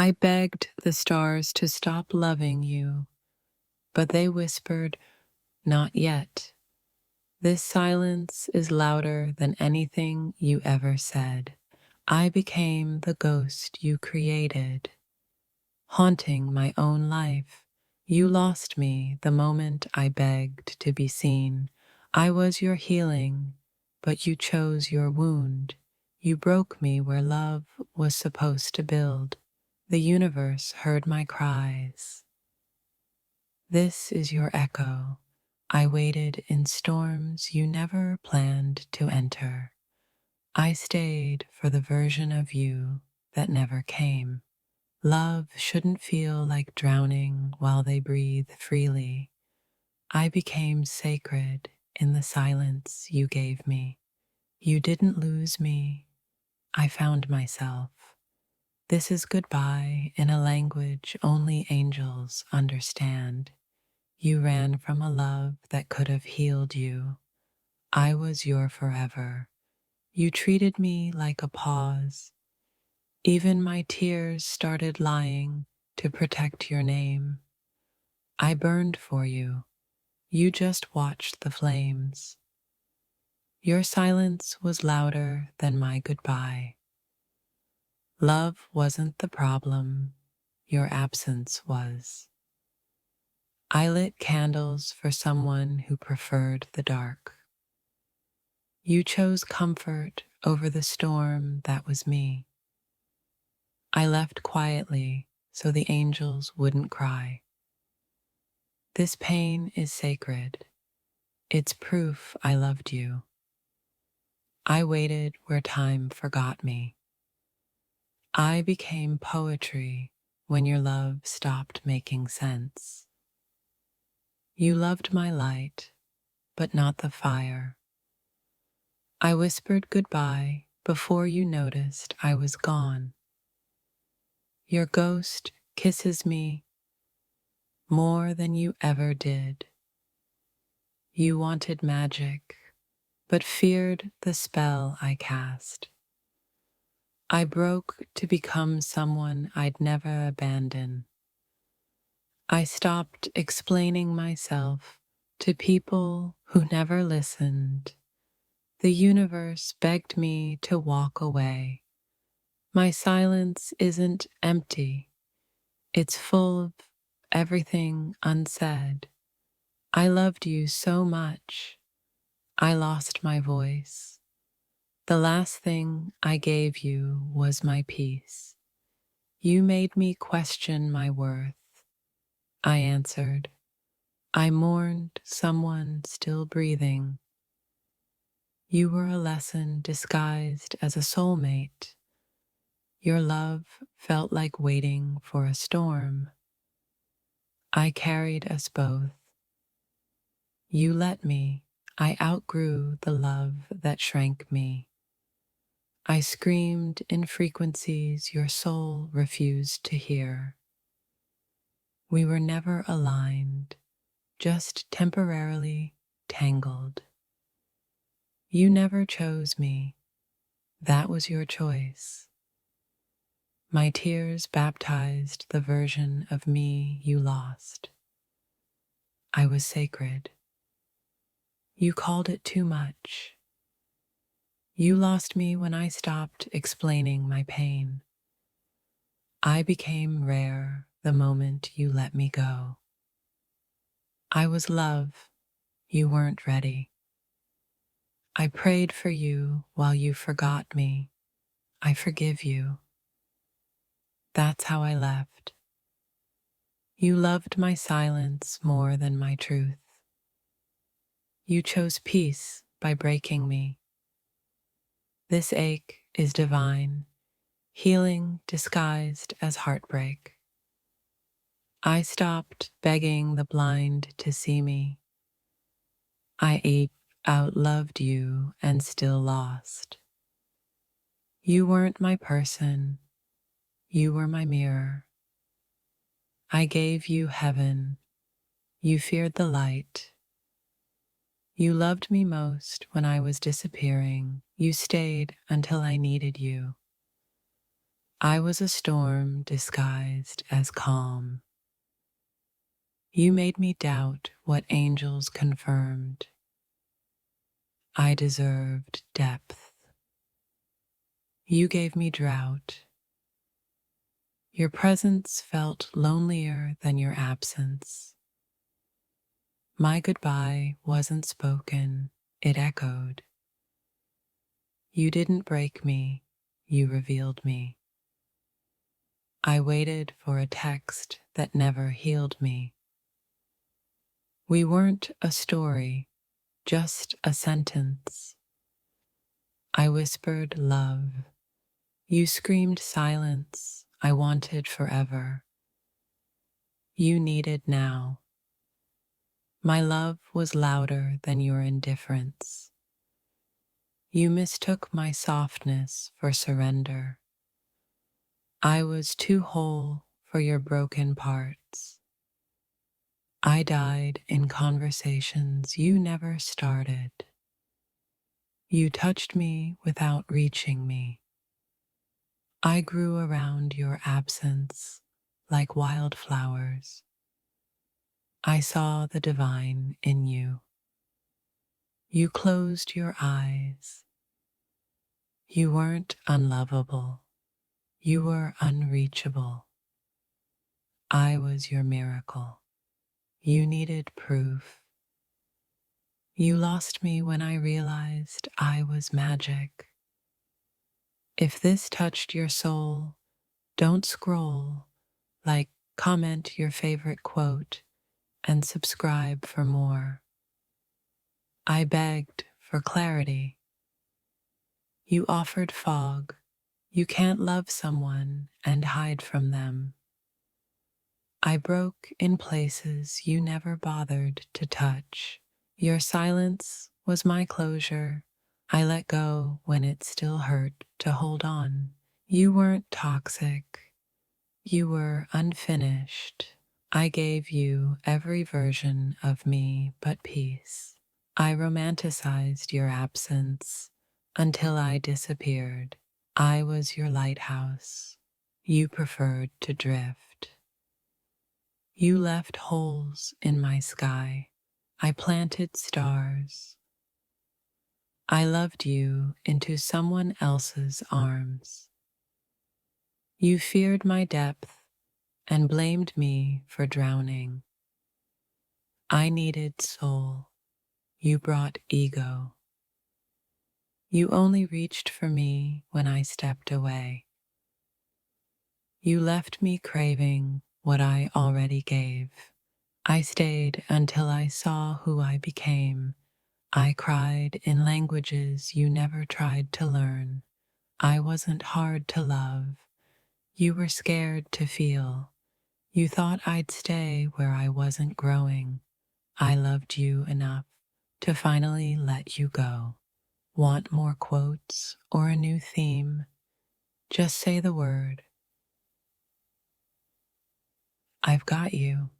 I begged the stars to stop loving you, but they whispered, "Not yet." This silence is louder than anything you ever said. I became the ghost you created, haunting my own life. You lost me the moment I begged to be seen. I was your healing, but you chose your wound. You broke me where love was supposed to build. The universe heard my cries. This is your echo. I waited in storms you never planned to enter. I stayed for the version of you that never came. Love shouldn't feel like drowning while they breathe freely. I became sacred in the silence you gave me. You didn't lose me. I found myself. This is goodbye in a language only angels understand. You ran from a love that could have healed you. I was your forever. You treated me like a pause. Even my tears started lying to protect your name. I burned for you. You just watched the flames. Your silence was louder than my goodbye. Love wasn't the problem. Your absence was. I lit candles for someone who preferred the dark. You chose comfort over the storm that was me. I left quietly so the angels wouldn't cry. This pain is sacred. It's proof I loved you. I waited where time forgot me. I became poetry when your love stopped making sense. You loved my light, but not the fire. I whispered goodbye before you noticed I was gone. Your ghost kisses me more than you ever did. You wanted magic, but feared the spell I cast. I broke to become someone I'd never abandon. I stopped explaining myself to people who never listened. The universe begged me to walk away. My silence isn't empty. It's full of everything unsaid. I loved you so much. I lost my voice. The last thing I gave you was my peace. You made me question my worth. I answered. I mourned someone still breathing. You were a lesson disguised as a soulmate. Your love felt like waiting for a storm. I carried us both. You let me. I outgrew the love that shrank me. I screamed in frequencies your soul refused to hear. We were never aligned, just temporarily tangled. You never chose me. That was your choice. My tears baptized the version of me you lost. I was sacred. You called it too much. You lost me when I stopped explaining my pain. I became rare the moment you let me go. I was love. You weren't ready. I prayed for you while you forgot me. I forgive you. That's how I left. You loved my silence more than my truth. You chose peace by breaking me. This ache is divine, healing disguised as heartbreak. I stopped begging the blind to see me. I outloved you and still lost. You weren't my person. You were my mirror. I gave you heaven. You feared the light. You loved me most when I was disappearing. You stayed until I needed you. I was a storm disguised as calm. You made me doubt what angels confirmed. I deserved depth. You gave me drought. Your presence felt lonelier than your absence. My goodbye wasn't spoken, it echoed. You didn't break me, you revealed me. I waited for a text that never healed me. We weren't a story, just a sentence. I whispered love. You screamed silence. I wanted forever. You needed now. My love was louder than your indifference. You mistook my softness for surrender. I was too whole for your broken parts. I died in conversations you never started. You touched me without reaching me. I grew around your absence like wildflowers. I saw the divine in you. You closed your eyes. You weren't unlovable. You were unreachable. I was your miracle. You needed proof. You lost me when I realized I was magic. If this touched your soul, don't scroll, like, comment your favorite quote, and subscribe for more. I begged for clarity. You offered fog. You can't love someone and hide from them. I broke in places you never bothered to touch. Your silence was my closure. I let go when it still hurt to hold on. You weren't toxic. You were unfinished. I gave you every version of me but peace. I romanticized your absence until I disappeared. I was your lighthouse. You preferred to drift. You left holes in my sky. I planted stars. I loved you into someone else's arms. You feared my depth and blamed me for drowning. I needed soul. You brought ego. You only reached for me when I stepped away. You left me craving what I already gave. I stayed until I saw who I became. I cried in languages you never tried to learn. I wasn't hard to love. You were scared to feel. You thought I'd stay where I wasn't growing. I loved you enough to finally let you go. Want more quotes or a new theme? Just say the word. I've got you.